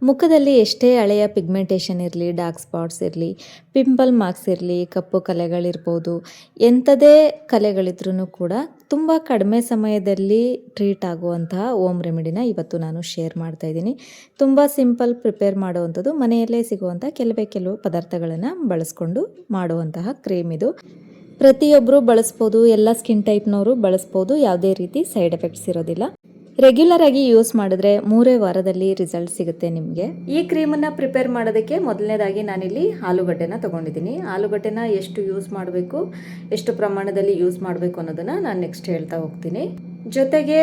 ಮುಖದಲ್ಲಿ ಎಷ್ಟೇ ಹಳೆಯ ಪಿಗ್ಮೆಂಟೇಷನ್ ಇರಲಿ, ಡಾರ್ಕ್ ಸ್ಪಾಟ್ಸ್ ಇರಲಿ, ಪಿಂಪಲ್ ಮಾರ್ಕ್ಸ್ ಇರಲಿ, ಕಪ್ಪು ಕಲೆಗಳಿರ್ಬೋದು, ಎಂಥದೇ ಕಲೆಗಳಿದ್ರೂ ಕೂಡ ತುಂಬ ಕಡಿಮೆ ಸಮಯದಲ್ಲಿ ಟ್ರೀಟ್ ಆಗುವಂತಹ ಹೋಮ್ ರೆಮಿಡಿನ ಇವತ್ತು ನಾನು ಶೇರ್ ಮಾಡ್ತಾ ಇದ್ದೀನಿ. ತುಂಬ ಸಿಂಪಲ್ ಪ್ರಿಪೇರ್ ಮಾಡುವಂಥದ್ದು, ಮನೆಯಲ್ಲೇ ಸಿಗುವಂಥ ಕೆಲವು ಪದಾರ್ಥಗಳನ್ನು ಬಳಸ್ಕೊಂಡು ಮಾಡುವಂತಹ ಕ್ರೀಮ್ ಇದು. ಪ್ರತಿಯೊಬ್ಬರು ಬಳಸ್ಬೋದು, ಎಲ್ಲ ಸ್ಕಿನ್ ಟೈಪ್ನವರು ಬಳಸ್ಬೋದು, ಯಾವುದೇ ರೀತಿ ಸೈಡ್ ಎಫೆಕ್ಟ್ಸ್ ಇರೋದಿಲ್ಲ. ರೆಗ್ಯುಲರ್ ಆಗಿ ಯೂಸ್ ಮಾಡಿದ್ರೆ 3 ವಾರದಲ್ಲಿ ರಿಸಲ್ಟ್ ಸಿಗುತ್ತೆ ನಿಮಗೆ. ಈ ಕ್ರೀಮನ್ನು ಪ್ರಿಪೇರ್ ಮಾಡೋದಕ್ಕೆ ಮೊದಲನೇದಾಗಿ ನಾನಿಲ್ಲಿ ಆಲೂಗಡ್ಡೆನ ತೊಗೊಂಡಿದ್ದೀನಿ. ಆಲೂಗಡ್ಡೆನ ಎಷ್ಟು ಯೂಸ್ ಮಾಡಬೇಕು, ಎಷ್ಟು ಪ್ರಮಾಣದಲ್ಲಿ ಯೂಸ್ ಮಾಡಬೇಕು ಅನ್ನೋದನ್ನು ನಾನು ನೆಕ್ಸ್ಟ್ ಹೇಳ್ತಾ ಹೋಗ್ತೀನಿ. ಜೊತೆಗೆ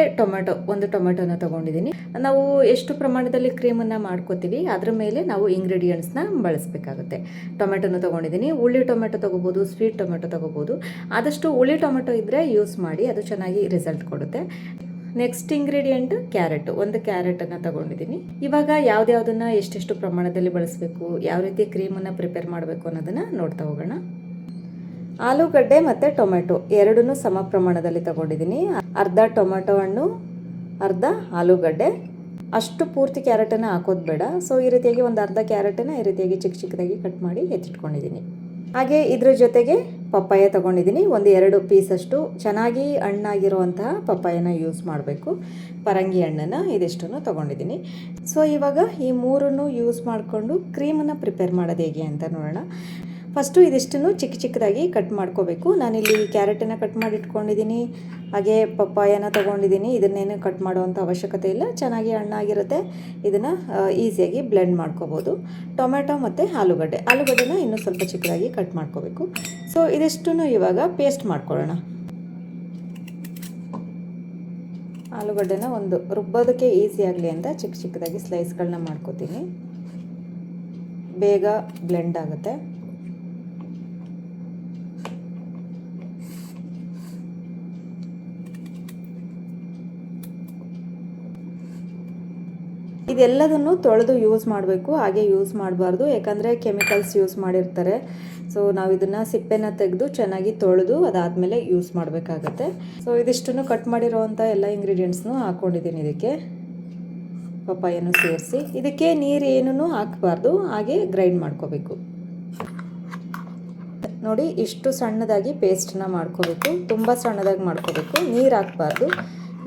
ಒಂದು ಟೊಮೆಟೊನ ತೊಗೊಂಡಿದ್ದೀನಿ. ನಾವು ಎಷ್ಟು ಪ್ರಮಾಣದಲ್ಲಿ ಕ್ರೀಮನ್ನು ಮಾಡ್ಕೋತೀವಿ ಅದ್ರ ಮೇಲೆ ನಾವು ಇಂಗ್ರೀಡಿಯೆಂಟ್ಸ್ನ ಬಳಸಬೇಕಾಗುತ್ತೆ. ಟೊಮೆಟೊನ ತೊಗೊಂಡಿದ್ದೀನಿ. ಹುಳಿ ಟೊಮೆಟೊ ತೊಗೋಬೋದು, ಸ್ವೀಟ್ ಟೊಮೆಟೊ ತೊಗೋಬೋದು. ಆದಷ್ಟು ಹುಳಿ ಟೊಮೆಟೊ ಇದ್ದರೆ ಯೂಸ್ ಮಾಡಿ, ಅದು ಚೆನ್ನಾಗಿ ರಿಸಲ್ಟ್ ಕೊಡುತ್ತೆ. Next ingredient carrot. ಒಂದು ಕ್ಯಾರೆಟನ್ನು ತೊಗೊಂಡಿದ್ದೀನಿ. ಇವಾಗ ಯಾವುದ್ಯಾವುದನ್ನು ಎಷ್ಟೆಷ್ಟು ಪ್ರಮಾಣದಲ್ಲಿ ಬಳಸಬೇಕು, ಯಾವ ರೀತಿ ಕ್ರೀಮನ್ನು ಪ್ರಿಪೇರ್ ಮಾಡಬೇಕು ಅನ್ನೋದನ್ನು ನೋಡ್ತಾ ಹೋಗೋಣ. ಆಲೂಗಡ್ಡೆ ಮತ್ತು ಟೊಮೆಟೊ ಎರಡನ್ನೂ ಸಮ ಪ್ರಮಾಣದಲ್ಲಿ ತೊಗೊಂಡಿದ್ದೀನಿ. ಅರ್ಧ ಟೊಮೆಟೊ ಹಣ್ಣು, ಅರ್ಧ ಆಲೂಗಡ್ಡೆ. ಅಷ್ಟು ಪೂರ್ತಿ ಕ್ಯಾರೆಟನ್ನು ಹಾಕೋದು ಬೇಡ. ಸೊ ಈ ರೀತಿಯಾಗಿ ಒಂದು ಅರ್ಧ ಕ್ಯಾರೆಟನ್ನು ಈ ರೀತಿಯಾಗಿ ಚಿಕ್ಕದಾಗಿ ಕಟ್ ಮಾಡಿ ಎತ್ತಿಟ್ಕೊಂಡಿದ್ದೀನಿ. ಹಾಗೆ ಇದ್ರ ಜೊತೆಗೆ ಪಪ್ಪಾಯ ತೊಗೊಂಡಿದ್ದೀನಿ. ಒಂದು 2 ಪೀಸಷ್ಟು ಚೆನ್ನಾಗಿ ಹಣ್ಣಾಗಿರುವಂತಹ ಪಪ್ಪಾಯನ ಯೂಸ್ ಮಾಡಬೇಕು. ಪರಂಗಿ ಹಣ್ಣನ್ನು ಇದಿಷ್ಟನ್ನು ತೊಗೊಂಡಿದ್ದೀನಿ. ಸೊ ಇವಾಗ ಈ ಮೂರನ್ನು ಯೂಸ್ ಮಾಡಿಕೊಂಡು ಕ್ರೀಮನ್ನು ಪ್ರಿಪೇರ್ ಮಾಡೋದು ಹೇಗೆ ಅಂತ ನೋಡೋಣ. ಫಸ್ಟು ಇದಿಷ್ಟನ್ನು ಚಿಕ್ಕದಾಗಿ ಕಟ್ ಮಾಡ್ಕೋಬೇಕು. ನಾನಿಲ್ಲಿ ಕ್ಯಾರೆಟನ್ನು ಕಟ್ ಮಾಡಿ ಇಟ್ಕೊಂಡಿದ್ದೀನಿ. ಹಾಗೆ ಪಪ್ಪಾಯನ ತೊಗೊಂಡಿದ್ದೀನಿ. ಇದನ್ನೇನು ಕಟ್ ಮಾಡುವಂಥ ಅವಶ್ಯಕತೆ ಇಲ್ಲ, ಚೆನ್ನಾಗಿ ಹಣ್ಣಾಗಿರುತ್ತೆ. ಇದನ್ನು ಈಸಿಯಾಗಿ ಬ್ಲೆಂಡ್ ಮಾಡ್ಕೋಬೋದು. ಟೊಮೆಟೊ ಮತ್ತು ಆಲೂಗಡ್ಡೆನ ಇನ್ನೂ ಸ್ವಲ್ಪ ಚಿಕ್ಕದಾಗಿ ಕಟ್ ಮಾಡ್ಕೋಬೇಕು. ಸೊ ಇದಿಷ್ಟನ್ನು ಇವಾಗ ಪೇಸ್ಟ್ ಮಾಡ್ಕೊಳ್ಳೋಣ. ಆಲೂಗಡ್ಡೆನ ಒಂದು ರುಬ್ಬೋದಕ್ಕೆ ಈಸಿ ಆಗಲಿ ಅಂತ ಚಿಕ್ಕದಾಗಿ ಸ್ಲೈಸ್ಗಳನ್ನ ಮಾಡ್ಕೋತೀನಿ. ಬೇಗ ಬ್ಲೆಂಡ್ ಆಗುತ್ತೆ. ಇದೆಲ್ಲದನ್ನು ತೊಳೆದು ಯೂಸ್ ಮಾಡಬೇಕು. ಹಾಗೆ ಯೂಸ್ ಮಾಡಬಾರ್ದು, ಯಾಕಂದರೆ ಕೆಮಿಕಲ್ಸ್ ಯೂಸ್ ಮಾಡಿರ್ತಾರೆ. ಸೊ ನಾವು ಇದನ್ನು ಸಿಪ್ಪೆನ ತೆಗೆದು ಚೆನ್ನಾಗಿ ತೊಳೆದು ಅದಾದಮೇಲೆ ಯೂಸ್ ಮಾಡಬೇಕಾಗತ್ತೆ. ಸೊ ಇದಿಷ್ಟನ್ನು ಕಟ್ ಮಾಡಿರೋವಂಥ ಎಲ್ಲ ಇಂಗ್ರೀಡಿಯೆಂಟ್ಸ್ನು ಹಾಕ್ಕೊಂಡಿದ್ದೀನಿ. ಇದಕ್ಕೆ ಪಪ್ಪಾಯನ್ನು ಸೇರಿಸಿ, ಇದಕ್ಕೆ ನೀರು ಏನೂ ಹಾಕಬಾರ್ದು, ಹಾಗೆ ಗ್ರೈಂಡ್ ಮಾಡ್ಕೋಬೇಕು. ನೋಡಿ, ಇಷ್ಟು ಸಣ್ಣದಾಗಿ ಪೇಸ್ಟನ್ನ ಮಾಡ್ಕೋಬೇಕು. ತುಂಬ ಸಣ್ಣದಾಗಿ ಮಾಡ್ಕೋಬೇಕು, ನೀರು ಹಾಕಬಾರ್ದು.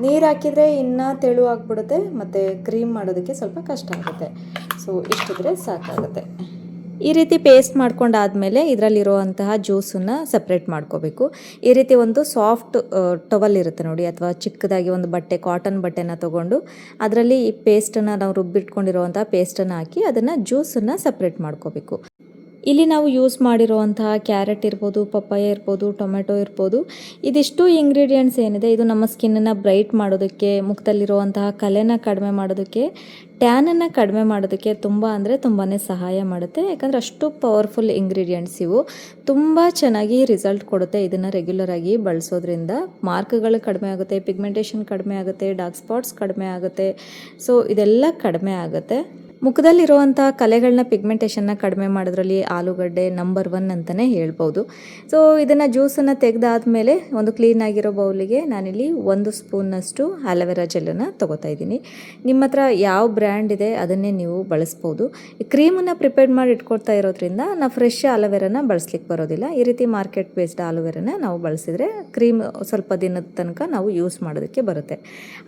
ನೀರು ಹಾಕಿದರೆ ಇನ್ನೂ ತೆಳು ಆಗಿಬಿಡುತ್ತೆ ಮತ್ತು ಕ್ರೀಮ್ ಮಾಡೋದಕ್ಕೆ ಸ್ವಲ್ಪ ಕಷ್ಟ ಆಗುತ್ತೆ. ಸೊ ಇಷ್ಟಿದ್ರೆ ಸಾಕಾಗುತ್ತೆ. ಈ ರೀತಿ ಪೇಸ್ಟ್ ಮಾಡ್ಕೊಂಡಾದಮೇಲೆ ಇದರಲ್ಲಿರುವಂತಹ ಜ್ಯೂಸನ್ನು ಸಪ್ರೇಟ್ ಮಾಡ್ಕೋಬೇಕು. ಈ ರೀತಿ ಒಂದು ಸಾಫ್ಟ್ ಟವಲ್ ಇರುತ್ತೆ ನೋಡಿ, ಅಥವಾ ಚಿಕ್ಕದಾಗಿ ಒಂದು ಬಟ್ಟೆ, ಕಾಟನ್ ಬಟ್ಟೆನ ತೊಗೊಂಡು ಅದರಲ್ಲಿ ಈ ಪೇಸ್ಟನ್ನು, ನಾವು ರುಬ್ಬಿಟ್ಕೊಂಡಿರುವಂಥ ಪೇಸ್ಟನ್ನು ಹಾಕಿ ಅದನ್ನು ಜ್ಯೂಸನ್ನು ಸಪ್ರೇಟ್ ಮಾಡ್ಕೋಬೇಕು. ಇಲ್ಲಿ ನಾವು ಯೂಸ್ ಮಾಡಿರುವಂತಹ ಕ್ಯಾರೆಟ್ ಇರ್ಬೋದು, ಪಪ್ಪಾಯ ಇರ್ಬೋದು, ಟೊಮೆಟೊ ಇರ್ಬೋದು, ಇದಿಷ್ಟು ಇಂಗ್ರೀಡಿಯೆಂಟ್ಸ್ ಏನಿದೆ ಇದು ನಮ್ಮ ಸ್ಕಿನ್ನನ್ನು ಬ್ರೈಟ್ ಮಾಡೋದಕ್ಕೆ, ಮುಖದಲ್ಲಿರುವಂತಹ ಕಲೆನ ಕಡಿಮೆ ಮಾಡೋದಕ್ಕೆ, ಟ್ಯಾನನ್ನು ಕಡಿಮೆ ಮಾಡೋದಕ್ಕೆ ತುಂಬಾ ಸಹಾಯ ಮಾಡುತ್ತೆ. ಯಾಕಂದರೆ ಅಷ್ಟು ಪವರ್ಫುಲ್ ಇಂಗ್ರೀಡಿಯೆಂಟ್ಸ್ ಇವು. ತುಂಬ ಚೆನ್ನಾಗಿ ರಿಸಲ್ಟ್ ಕೊಡುತ್ತೆ ಇದನ್ನು ರೆಗ್ಯುಲರ್ ಆಗಿ ಬಳಸೋದ್ರಿಂದ. ಮಾರ್ಕ್ಗಳು ಕಡಿಮೆ ಆಗುತ್ತೆ, ಪಿಗ್ಮೆಂಟೇಷನ್ ಕಡಿಮೆ ಆಗುತ್ತೆ, ಡಾರ್ಕ್ ಸ್ಪಾಟ್ಸ್ ಕಡಿಮೆ ಆಗುತ್ತೆ. ಸೊ ಇದೆಲ್ಲ ಕಡಿಮೆ ಆಗುತ್ತೆ. ಮುಖದಲ್ಲಿರುವಂಥ ಕಲೆಗಳನ್ನ, ಪಿಗ್ಮೆಂಟೇಷನ್ನ ಕಡಿಮೆ ಮಾಡೋದ್ರಲ್ಲಿ ಆಲೂಗಡ್ಡೆ ನಂಬರ್ 1 ಅಂತಲೇ ಹೇಳ್ಬೋದು. ಸೊ ಇದನ್ನು ಜ್ಯೂಸನ್ನು ತೆಗೆದಾದ್ಮೇಲೆ ಒಂದು ಕ್ಲೀನಾಗಿರೋ ಬೌಲಿಗೆ ನಾನಿಲ್ಲಿ 1 ಸ್ಪೂನ್ನಷ್ಟು ಆಲೋವೆರಾ ಜೆಲ್ಲನ್ನು ತೊಗೋತಾ ಇದ್ದೀನಿ. ನಿಮ್ಮ ಹತ್ರ ಯಾವ ಬ್ರ್ಯಾಂಡ್ ಇದೆ ಅದನ್ನೇ ನೀವು ಬಳಸ್ಬೋದು. ಈ ಕ್ರೀಮನ್ನು ಪ್ರಿಪೇರ್ ಮಾಡಿ ಇಟ್ಕೊಳ್ತಾ ಇರೋದ್ರಿಂದ ನಾವು ಫ್ರೆಶ್ ಆಲೋವೆರಾನ ಬಳಸ್ಲಿಕ್ಕೆ ಬರೋದಿಲ್ಲ. ಈ ರೀತಿ ಮಾರ್ಕೆಟ್ ಬೇಸ್ಡ್ ಆಲೋವೆರಾನ ನಾವು ಬಳಸಿದರೆ ಕ್ರೀಮ್ ಸ್ವಲ್ಪ ದಿನದ ತನಕ ನಾವು ಯೂಸ್ ಮಾಡೋದಕ್ಕೆ ಬರುತ್ತೆ.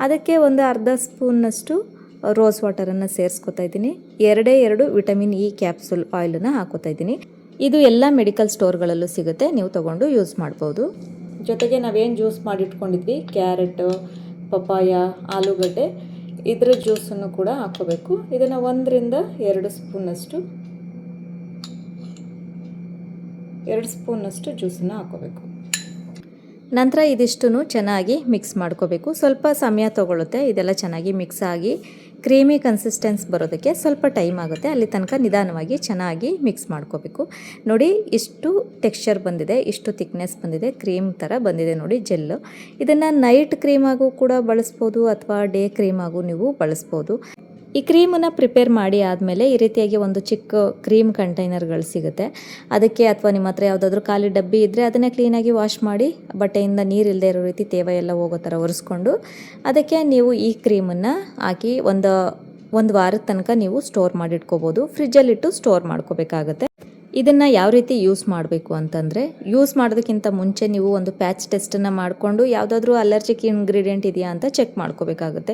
ಅದಕ್ಕೆ ಒಂದು ಅರ್ಧ ಸ್ಪೂನ್ನಷ್ಟು ರೋಸ್ ವಾಟರನ್ನು ಸೇರಿಸ್ಕೊತಾ ಇದ್ದೀನಿ. 2 ವಿಟಮಿನ್ ಇ ಕ್ಯಾಪ್ಸೂಲ್ ಆಯಿಲನ್ನು ಹಾಕೋತಾ ಇದ್ದೀನಿ. ಇದು ಎಲ್ಲ ಮೆಡಿಕಲ್ ಸ್ಟೋರ್ಗಳಲ್ಲೂ ಸಿಗುತ್ತೆ, ನೀವು ತೊಗೊಂಡು ಯೂಸ್ ಮಾಡ್ಬೋದು. ಜೊತೆಗೆ ನಾವೇನು ಜ್ಯೂಸ್ ಮಾಡಿಟ್ಕೊಂಡಿದ್ವಿ, ಕ್ಯಾರೆಟು, ಪಪ್ಪಾಯ, ಆಲೂಗಡ್ಡೆ, ಇದರ ಜ್ಯೂಸನ್ನು ಕೂಡ ಹಾಕೋಬೇಕು. ಇದನ್ನು 1 ರಿಂದ 2 ಸ್ಪೂನ್ನಷ್ಟು ಜ್ಯೂಸನ್ನು ಹಾಕೋಬೇಕು. ನಂತರ ಇದಿಷ್ಟನ್ನು ಚೆನ್ನಾಗಿ ಮಿಕ್ಸ್ ಮಾಡ್ಕೋಬೇಕು. ಸ್ವಲ್ಪ ಸಮಯ ತೊಗೊಳುತ್ತೆ. ಇದೆಲ್ಲ ಚೆನ್ನಾಗಿ ಮಿಕ್ಸ್ ಆಗಿ ಕ್ರೀಮಿ ಕನ್ಸಿಸ್ಟೆನ್ಸ್ ಬರೋದಕ್ಕೆ ಸ್ವಲ್ಪ ಟೈಮ್ ಆಗುತ್ತೆ. ಅಲ್ಲಿ ತನಕ ನಿಧಾನವಾಗಿ ಚೆನ್ನಾಗಿ ಮಿಕ್ಸ್ ಮಾಡ್ಕೋಬೇಕು. ನೋಡಿ, ಇಷ್ಟು ಟೆಕ್ಸ್ಚರ್ ಬಂದಿದೆ, ಇಷ್ಟು ಥಿಕ್ನೆಸ್ ಬಂದಿದೆ, ಕ್ರೀಮ್ ಥರ ಬಂದಿದೆ ನೋಡಿ ಜೆಲ್ಲು. ಇದನ್ನು ನೈಟ್ ಕ್ರೀಮಾಗೂ ಕೂಡ ಬಳಸ್ಬೋದು, ಅಥವಾ ಡೇ ಕ್ರೀಮಾಗೂ ನೀವು ಬಳಸ್ಬೋದು. ಈ ಕ್ರೀಮನ್ನು ಪ್ರಿಪೇರ್ ಮಾಡಿ ಆದಮೇಲೆ ಈ ರೀತಿಯಾಗಿ ಒಂದು ಚಿಕ್ಕ ಕ್ರೀಮ್ ಕಂಟೈನರ್ಗಳು ಸಿಗುತ್ತೆ. ಅದಕ್ಕೆ, ಅಥವಾ ನಿಮ್ಮ ಹತ್ರ ಯಾವುದಾದ್ರೂ ಖಾಲಿ ಡಬ್ಬಿ ಇದ್ದರೆ ಅದನ್ನೇ ಕ್ಲೀನಾಗಿ ವಾಶ್ ಮಾಡಿ, ಬಟ್ಟೆಯಿಂದ ನೀರಿಲ್ಲದೆ ಇರೋ ರೀತಿ ತೇವ ಎಲ್ಲ ಹೋಗೋ ಥರ ಒರೆಸ್ಕೊಂಡು ಅದಕ್ಕೆ ನೀವು ಈ ಕ್ರೀಮನ್ನು ಹಾಕಿ ಒಂದು ಒಂದು ವಾರದ ತನಕ ನೀವು ಸ್ಟೋರ್ ಮಾಡಿಟ್ಕೋಬೋದು. ಫ್ರಿಜ್ಜಲ್ಲಿಟ್ಟು ಸ್ಟೋರ್ ಮಾಡ್ಕೋಬೇಕಾಗತ್ತೆ. ಇದನ್ನು ಯಾವ ರೀತಿ ಯೂಸ್ ಮಾಡಬೇಕು ಅಂತಂದರೆ, ಯೂಸ್ ಮಾಡೋದಕ್ಕಿಂತ ಮುಂಚೆ ನೀವು ಒಂದು ಪ್ಯಾಚ್ ಟೆಸ್ಟನ್ನು ಮಾಡಿಕೊಂಡು ಯಾವುದಾದ್ರೂ ಅಲರ್ಜಿಕ್ ಇಂಗ್ರೀಡಿಯೆಂಟ್ ಇದೆಯಾ ಅಂತ ಚೆಕ್ ಮಾಡ್ಕೋಬೇಕಾಗುತ್ತೆ.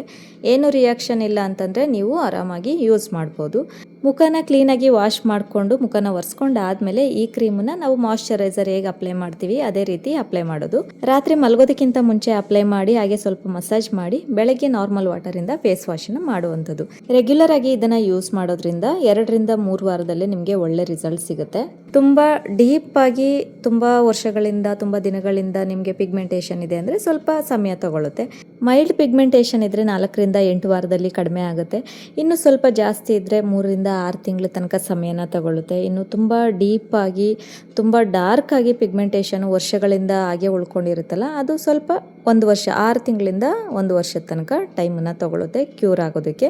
ಏನು ರಿಯಾಕ್ಷನ್ ಇಲ್ಲ ಅಂತಂದರೆ ನೀವು ಆರಾಮಾಗಿ ಯೂಸ್ ಮಾಡ್ಬೋದು. ಮುಖನ ಕ್ಲೀನಾಗಿ ವಾಶ್ ಮಾಡಿಕೊಂಡು ಮುಖನ ಒರೆಸ್ಕೊಂಡು ಆದಮೇಲೆ ಈ ಕ್ರೀಮನ್ನು ನಾವು ಮಾಯ್ಶ್ಚರೈಸರ್ ಹೇಗೆ ಅಪ್ಲೈ ಮಾಡ್ತೀವಿ ಅದೇ ರೀತಿ ಅಪ್ಲೈ ಮಾಡೋದು. ರಾತ್ರಿ ಮಲಗೋದಕ್ಕಿಂತ ಮುಂಚೆ ಅಪ್ಲೈ ಮಾಡಿ ಹಾಗೆ ಸ್ವಲ್ಪ ಮಸಾಜ್ ಮಾಡಿ ಬೆಳಗ್ಗೆ ನಾರ್ಮಲ್ ವಾಟರಿಂದ ಫೇಸ್ ವಾಶನ್ನು ಮಾಡುವಂಥದ್ದು. ರೆಗ್ಯುಲರ್ ಆಗಿ ಇದನ್ನು ಯೂಸ್ ಮಾಡೋದ್ರಿಂದ 2 ರಿಂದ 3 ವಾರದಲ್ಲಿ ನಿಮಗೆ ಒಳ್ಳೆ ರಿಸಲ್ಟ್ ಸಿಗುತ್ತೆ. ತುಂಬ ಡೀಪ್ ಆಗಿ ತುಂಬ ವರ್ಷಗಳಿಂದ ತುಂಬ ದಿನಗಳಿಂದ ನಿಮಗೆ ಪಿಗ್ಮೆಂಟೇಷನ್ ಇದೆ ಅಂದರೆ ಸ್ವಲ್ಪ ಸಮಯ ತಗೊಳ್ಳುತ್ತೆ. ಮೈಲ್ಡ್ ಪಿಗ್ಮೆಂಟೇಷನ್ ಇದ್ದರೆ 4 ರಿಂದ 8 ವಾರದಲ್ಲಿ ಕಡಿಮೆ ಆಗುತ್ತೆ. ಇನ್ನು ಸ್ವಲ್ಪ ಜಾಸ್ತಿ ಇದ್ದರೆ 3 ರಿಂದ 6 ತಿಂಗಳ ತನಕ ಸಮಯನ ತಗೊಳ್ಳುತ್ತೆ. ಇನ್ನು ತುಂಬ ಡೀಪ್ ಆಗಿ ತುಂಬ ಡಾರ್ಕ್ ಆಗಿ ಪಿಗ್ಮೆಂಟೇಷನ್ ವರ್ಷಗಳಿಂದ ಹಾಗೆ ಉಳ್ಕೊಂಡಿರುತ್ತಲ್ಲ, ಅದು ಸ್ವಲ್ಪ 1 ವರ್ಷ 6 ತಿಂಗಳಿಂದ 1 ವರ್ಷದ ತನಕ ಟೈಮನ್ನು ತಗೊಳ್ಳುತ್ತೆ ಕ್ಯೂರ್ ಆಗೋದಕ್ಕೆ.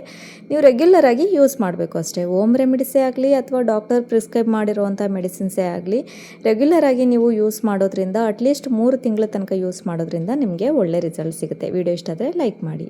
ನೀವು ರೆಗ್ಯುಲರ್ ಆಗಿ ಯೂಸ್ ಮಾಡಬೇಕು ಅಷ್ಟೇ. ಹೋಮ್ ರೆಮಿಡಿಸೇ ಆಗಲಿ ಅಥವಾ ಡಾಕ್ಟರ್ ಪ್ರಿಸ್ಕ್ರೈಬ್ ಮಾಡಿರುವಂಥ ಮೆಡಿಸಿನ್ಸೇ ಆಗಲಿ ರೆಗ್ಯುಲರ್ ಆಗಿ ನೀವು ಯೂಸ್ ಮಾಡೋದ್ರಿಂದ ಅಟ್ಲೀಸ್ಟ್ 3 ತಿಂಗಳ ತನಕ ಯೂಸ್ ಮಾಡೋದ್ರಿಂದ ನಿಮಗೆ ಒಳ್ಳೆ ರಿಸಲ್ಟ್ ಸಿಗುತ್ತೆ. ವಿಡಿಯೋ ಇಷ್ಟ ಆದರೆ ಲೈಕ್ ಮಾಡಿ.